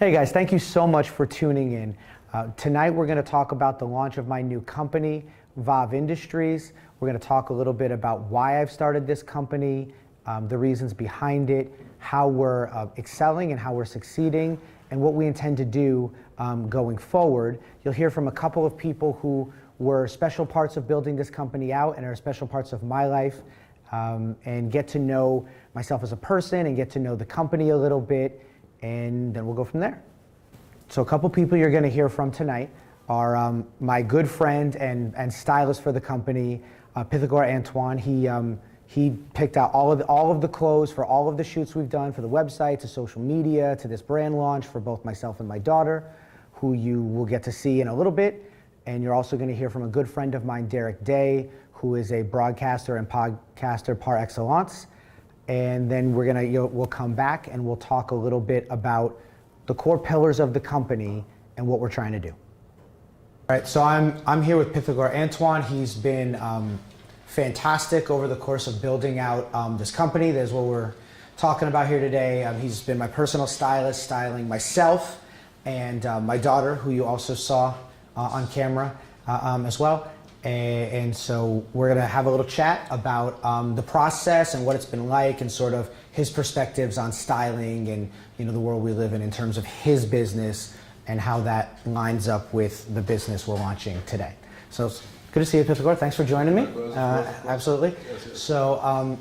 Hey guys, thank you so much for tuning in. Tonight we're going to talk about the launch of my new company, VAAV Industries. We're going to talk a little bit about why I've started this company, the reasons behind it, how we're excelling and how we're succeeding, and what we intend to do going forward. You'll hear from a couple of people who were special parts of building this company out and are special parts of my life, and get to know myself as a person and get to know the company a little bit, and then we'll go from there. So a couple people you're going to hear from tonight are my good friend and stylist for the company, Pythagore Antoine. He picked out all of the clothes for all of the shoots we've done, for the website, to social media, to this brand launch for both myself and my daughter, who you will get to see in a little bit. And you're also going to hear from a good friend of mine, Derek Day, who is a broadcaster and podcaster par excellence. And then we'll come back and we'll talk a little bit about the core pillars of the company and what we're trying to do. All right, so I'm here with Pythagore Antoine. He's been fantastic over the course of building out this company. That's what we're talking about here today. He's been my personal stylist, styling myself and my daughter, who you also saw on camera as well. And so we're going to have a little chat about the process and what it's been like, and sort of his perspectives on styling and the world we live in terms of his business and how that lines up with the business we're launching today. So it's good to see you, Pythagore. Thanks for joining me. Absolutely. So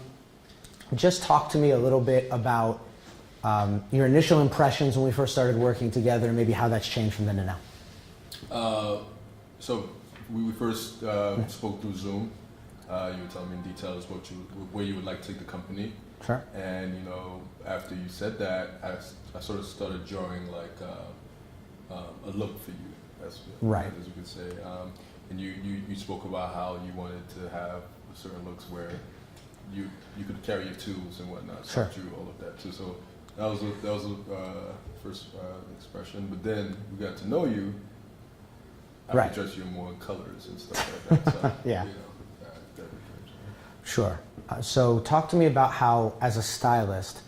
just talk to me a little bit about your initial impressions when we first started working together, and maybe how that's changed from then to now. So we first spoke through Zoom. You were telling me in details where you would like to take the company. Sure. And after you said that, I sort of started drawing like a look for you, as you could say. And you spoke about how you wanted to have certain looks where you could carry your tools and whatnot. So Sure. I drew all of that too. So that was a first expression. But then we got to know you. I could dress you more in colors and stuff like that. So, yeah. Sure. So talk to me about how, as a stylist,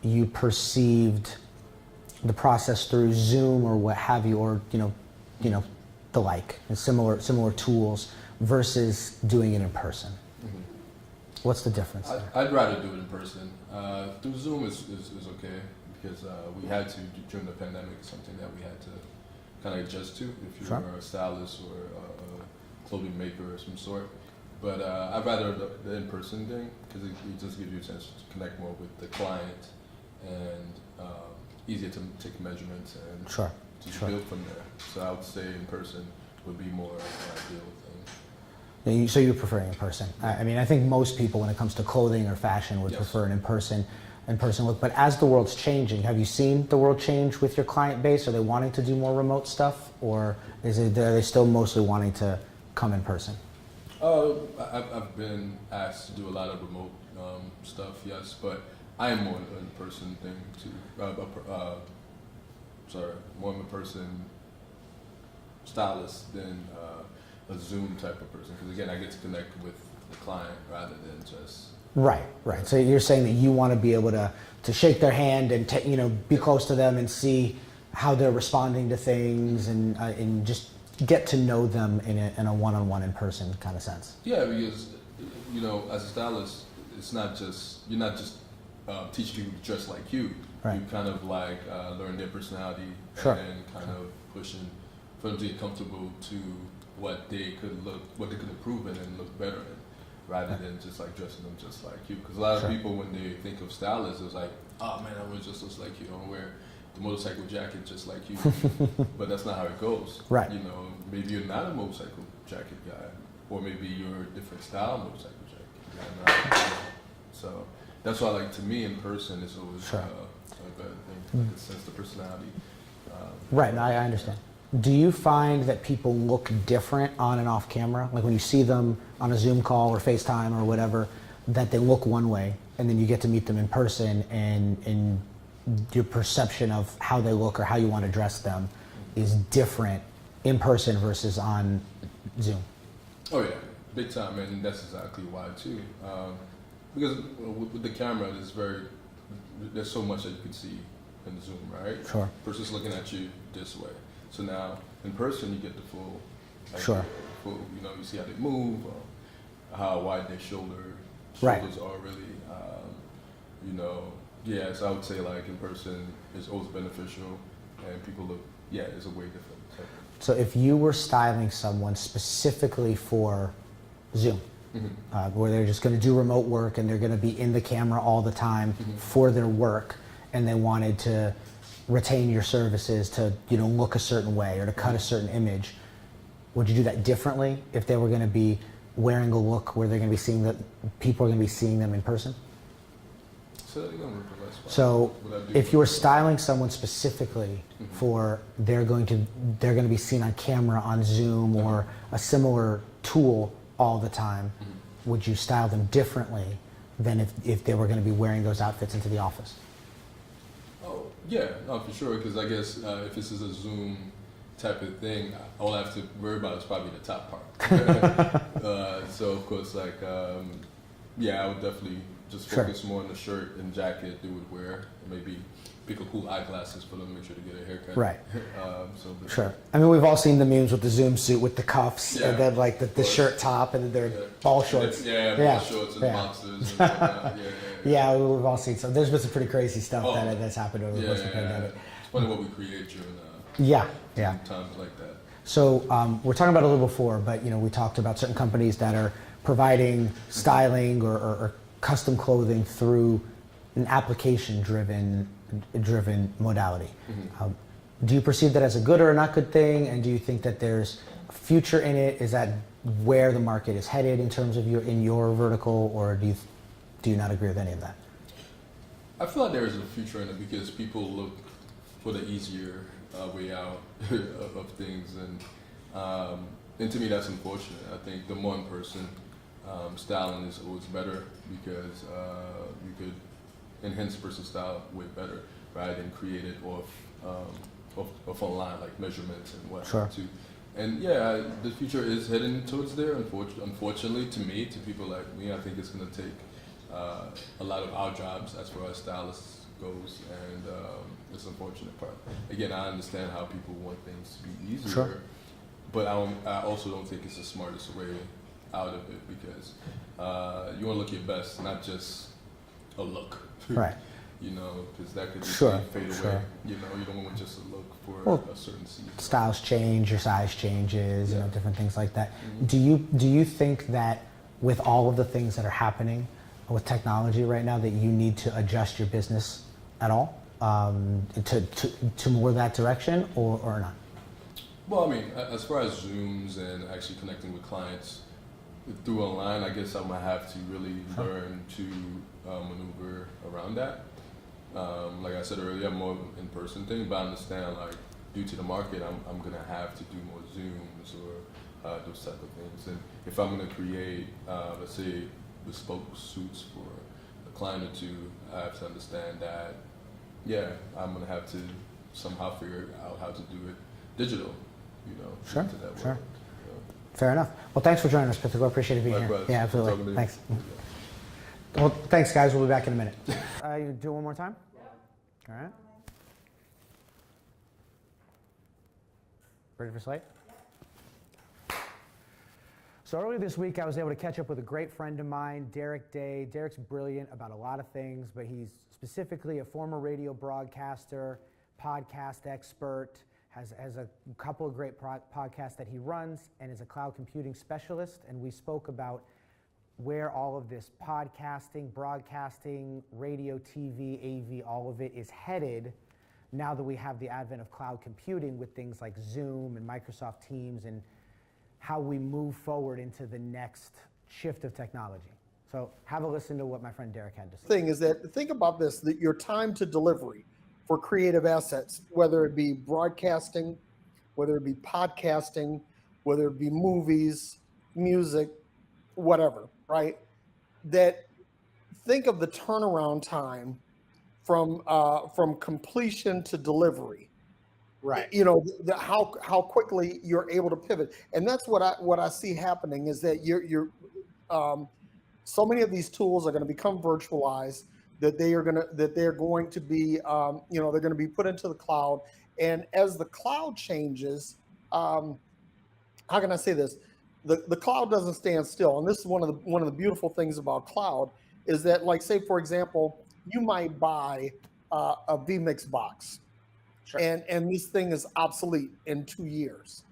you perceived the process through Zoom or what have you, or the like, and similar tools, versus doing it in person. What's the difference there? I'd rather do it in person. Through Zoom is okay, because we had to, during the pandemic, something that we had to kind of adjust to if you were a stylist or a clothing maker of some sort. But I'd rather the in-person thing, because it just gives you a chance to connect more with the client, and easier to take measurements and just build from there. So I would say in person would be more ideal thing. So you're preferring in person. I mean, I think most people, when it comes to clothing or fashion, would prefer an in-person look. But as the world's changing, have you seen the world change with your client base? Are they wanting to do more remote stuff, or are they still mostly wanting to come in person? I've been asked to do a lot of remote stuff, yes, but I am more an in-person thing too. More of a person stylist than a Zoom type of person, because again, I get to connect with the client rather than just. Right. So you're saying that you want to be able to shake their hand and be close to them and see how they're responding to things, and just get to know them in a one-on-one, in-person kind of sense. Yeah, because as a stylist, you're not just teaching people to dress like you. Right. You kind of like learn their personality, Sure. and kind of pushing for them to get comfortable to what they could improve in and look better in, rather than just like dressing them just like you. Because a lot of people, when they think of stylists, it's like, oh man, I want to just look like you. I want to wear the motorcycle jacket just like you. But that's not how it goes. Right. Maybe you're not a motorcycle jacket guy, or maybe you're a different style motorcycle jacket guy. So that's why, like, to me, in person is always a better thing. Like, sense the personality. Right. No, I understand. Do you find that people look different on and off camera? Like when you see them on a Zoom call or FaceTime or whatever, that they look one way, and then you get to meet them in person, and your perception of how they look or how you want to dress them is different in person versus on Zoom? Oh yeah, big time, and that's exactly why too. Because with the camera, there's so much that you could see in Zoom, right? Sure. Person's looking at you this way. So now in person you get the full, Sure. full, you know, you see how they move, how wide their shoulders Right. are really, you know. Yeah, so I would say like in person is always beneficial, and people look, yeah, it's a way different type of. So if you were styling someone specifically for Zoom, where they're just going to do remote work and they're going to be in the camera all the time for their work, and they wanted to retain your services to, you know, look a certain way or to cut a certain image, would you do that differently if they were going to be wearing a look where they're going to be seeing that people are going to be seeing them in person? So if you were styling someone specifically for they're going to be seen on camera on Zoom or a similar tool all the time, would you style them differently than if they were going to be wearing those outfits into the office? Oh yeah, no, for sure. Because I guess if this is a Zoom type of thing, all I have to worry about is probably the top part. So of course, like yeah, I would definitely just focus more on the shirt and jacket they would wear, and maybe pick a cool eyeglasses for them, make sure to get a haircut. Right. But Sure. I mean, we've all seen the memes with the Zoom suit with the cuffs and then like the shirt top and their ball shorts. Ball shorts and boxers. And whatnot. Yeah, we've all seen some. There's been some pretty crazy stuff that's happened over the course of the pandemic. It's funny what we create during times like that. So we're talking about it a little before, but you know, we talked about certain companies that are providing styling or custom clothing through an application-driven modality. Do you perceive that as a good or a not good thing? And do you think that there's a future in it? Is that where the market is headed in terms of your vertical, or do you not agree with any of that? I feel like there is a future in it because people look for the easier way out of things, and to me that's unfortunate. I think the more in person styling is always better because you could enhance person's style way better, right, and create it off online, like measurements and whatnot too. And yeah, the future is heading towards there. Unfortunately, to me, to people like me, I think it's going to take a lot of our jobs as far as stylists goes, and it's an unfortunate part. Again, I understand how people want things to be easier, but I also don't think it's the smartest way out of it because you want to look your best, not just a look. Right. You know, because that could just fade away. You know, you don't want just a look for a certain season. Styles change, your size changes, you know, different things like that. Do you think that with all of the things that are happening with technology right now that you need to adjust your business at all to more that direction or not? Well, I mean, as far as Zooms and actually connecting with clients through online, I guess I'm gonna have to really learn to maneuver around that. Like I said earlier, I'm more in-person thing, but I understand like due to the market, I'm gonna have to do more Zooms or those type of things. And if I'm gonna create, let's say, bespoke suits for a client or two, I have to understand that, yeah, I'm gonna have to somehow figure out how to do it digital, you know. Sure. Fair enough. Well, thanks for joining us, Pithigo. I appreciate you being here. Yeah, absolutely. Thanks. Well, thanks, guys. We'll be back in a minute. You do it one more time? Yeah. All right. Ready for Slate? So earlier this week, I was able to catch up with a great friend of mine, Derek Day. Derek's brilliant about a lot of things, but he's specifically a former radio broadcaster, podcast expert, has a couple of great podcasts that he runs, and is a cloud computing specialist. And we spoke about where all of this podcasting, broadcasting, radio, TV, AV, all of it is headed now that we have the advent of cloud computing with things like Zoom and Microsoft Teams, and how we move forward into the next shift of technology. So have a listen to what my friend Derek had to say. Thing is that, think about this, that your time to delivery for creative assets, whether it be broadcasting, whether it be podcasting, whether it be movies, music, whatever, right? That think of the turnaround time from completion to delivery. Right. You know, how quickly you're able to pivot. And that's what I see happening is that you're so many of these tools are going to become virtualized. that they're going to be they're going to be put into the cloud. And as the cloud changes, how can I say this? The cloud doesn't stand still, and this is one of the beautiful things about cloud is that, like, say for example, you might buy a vMix box, Sure. and this thing is obsolete in 2 years.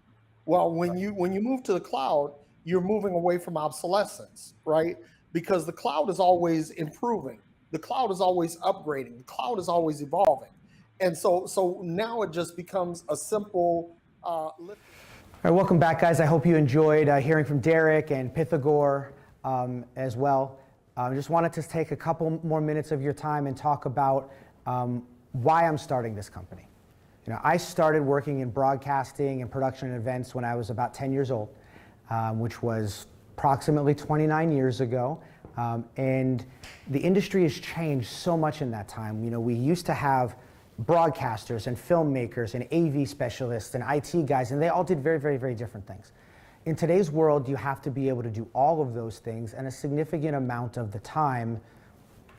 Well, when you move to the cloud, you're moving away from obsolescence, right? Because the cloud is always improving, the cloud is always upgrading, the cloud is always evolving, and so now it just becomes a simple lift. All right, welcome back, guys. I hope you enjoyed hearing from Derek and Pythagore as well. I just wanted to take a couple more minutes of your time and talk about why I'm starting this company. I started working in broadcasting and production and events when I was about 10 years old, which was approximately 29 years ago. And the industry has changed so much in that time. We used to have broadcasters and filmmakers and AV specialists and IT guys, and they all did very, very, very different things. In today's world, you have to be able to do all of those things, and a significant amount of the time,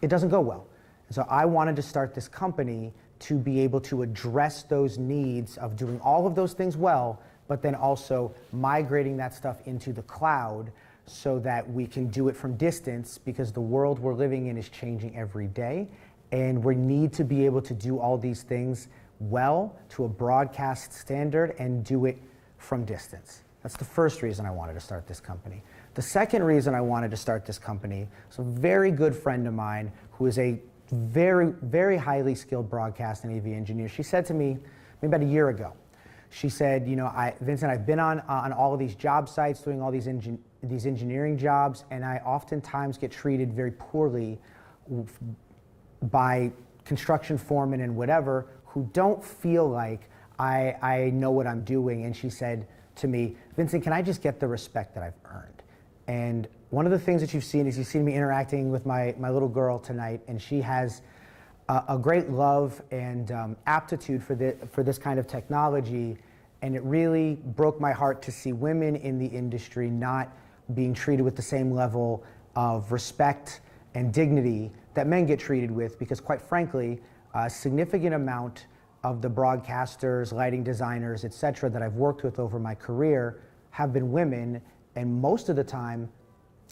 it doesn't go well. So I wanted to start this company to be able to address those needs of doing all of those things well, but then also migrating that stuff into the cloud so that we can do it from distance, because the world we're living in is changing every day. And we need to be able to do all these things well to a broadcast standard and do it from distance. That's the first reason I wanted to start this company. The second reason I wanted to start this company is a very good friend of mine who is a very, very highly skilled broadcast and AV engineer. She said to me maybe about a year ago, she said, Vincent, I've been on all of these job sites doing all these engineering jobs, and I oftentimes get treated very poorly by construction foremen and whatever who don't feel like I know what I'm doing. And she said to me, Vincent, can I just get the respect that I've earned? And one of the things that you've seen is you've seen me interacting with my little girl tonight, and she has a great love and aptitude for this kind of technology. And it really broke my heart to see women in the industry not being treated with the same level of respect and dignity that men get treated with, because quite frankly, a significant amount of the broadcasters, lighting designers, et cetera, that I've worked with over my career have been women, and most of the time,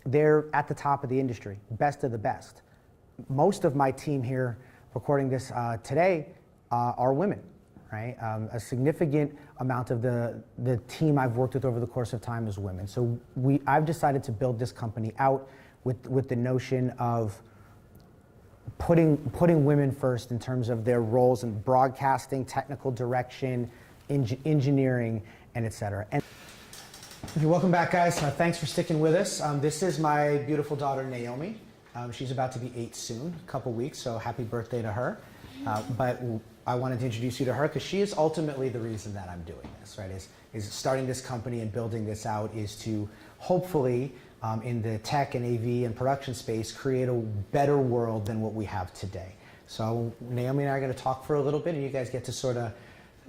they're at the top of the industry, best of the best. Most of my team here recording this today are women, right? A significant amount of the team I've worked with over the course of time is women. So I've decided to build this company out with the notion of putting women first in terms of their roles in broadcasting, technical direction, engineering, and et cetera. And okay, welcome back, guys. Thanks for sticking with us. This is my beautiful daughter, Naomi. She's about to be 8 soon, a couple weeks, so happy birthday to her. But I wanted to introduce you to her because she is ultimately the reason that I'm doing this, right? Is starting this company and building this out is to hopefully, in the tech and AV and production space, create a better world than what we have today. So Naomi and I are going to talk for a little bit, and you guys get to sort of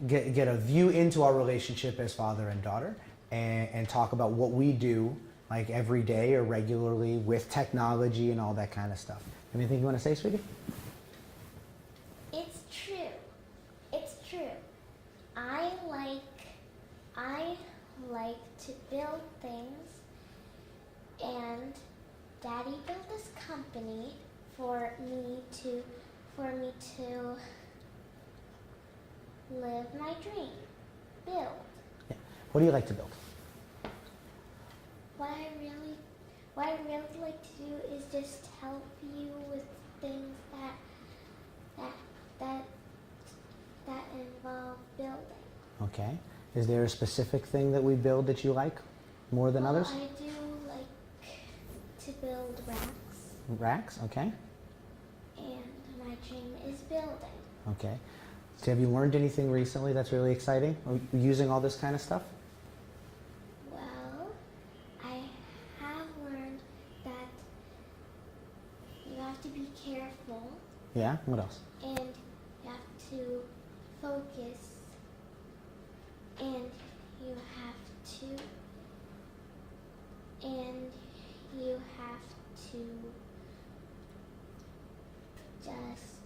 get a view into our relationship as father and daughter, and talk about what we do like every day or regularly with technology and all that kind of stuff. Anything you want to say, sweetie? It's true. It's true. I like to build things, and Daddy built this company for me to live my dream. Build. Yeah. What do you like to build? What I really like to do is just help you with things that involve building. Okay. Is there a specific thing that we build that you like more than others? I do like to build racks. Racks, okay. And my dream is building. Okay. So have you learned anything recently that's really exciting using all this kind of stuff? Well, I have learned that you have to be careful. Yeah, what else? And you have to focus, and you have to just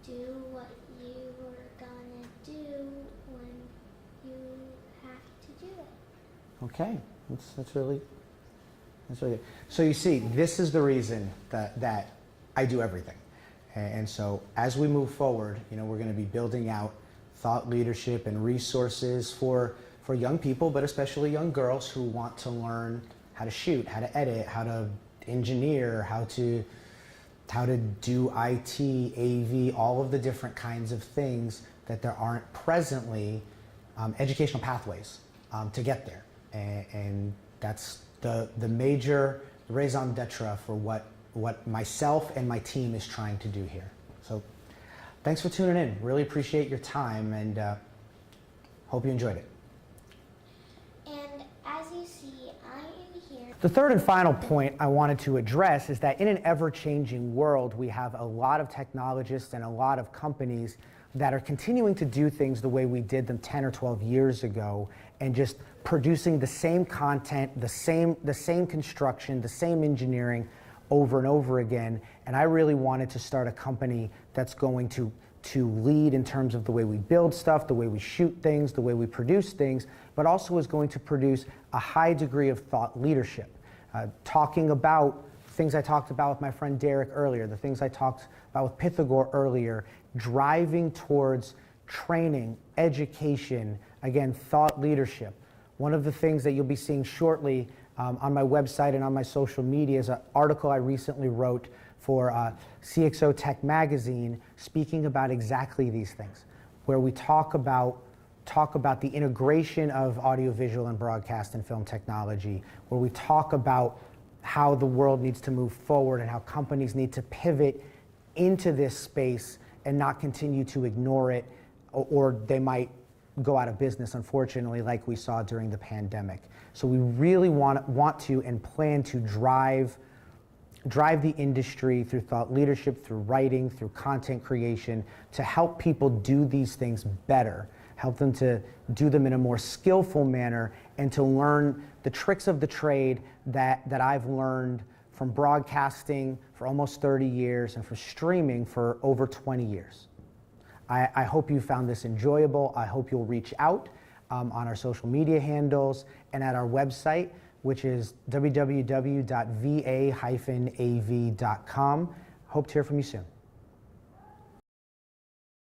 do what you were gonna do when you have to do it. Okay, that's really good. So you see, this is the reason that I do everything. And so as we move forward, you know, we're going to be building out thought leadership and resources for young people, but especially young girls who want to learn how to shoot, how to edit, how to engineer, how to do IT, AV, all of the different kinds of things that there aren't presently educational pathways to get there. And that's the major raison d'etre for what myself and my team is trying to do here. So thanks for tuning in. Really appreciate your time, and hope you enjoyed it. And as you see, I am here. The third and final point I wanted to address is that in an ever-changing world, we have a lot of technologists and a lot of companies that are continuing to do things the way we did them 10 or 12 years ago, and just producing the same content, the same construction, the same engineering over and over again. And I really wanted to start a company that's going to lead in terms of the way we build stuff, the way we shoot things, the way we produce things, but also is going to produce a high degree of thought leadership. Talking about things I talked about with my friend Derek earlier, the things I talked about with Pythagore earlier, driving towards training, education, again, thought leadership. One of the things that you'll be seeing shortly on my website and on my social media is an article I recently wrote for CXO Tech Magazine, speaking about exactly these things, where we talk about the integration of audiovisual and broadcast and film technology, where we talk about how the world needs to move forward and how companies need to pivot into this space and not continue to ignore it, or they might go out of business, unfortunately, like we saw during the pandemic. So we really want to and plan to drive the industry through thought leadership, through writing, through content creation, to help people do these things better, help them to do them in a more skillful manner, and to learn the tricks of the trade that I've learned from broadcasting for almost 30 years and for streaming for over 20 years. I hope you found this enjoyable. I hope you'll reach out on our social media handles and at our website, which is www.va-av.com. Hope to hear from you soon.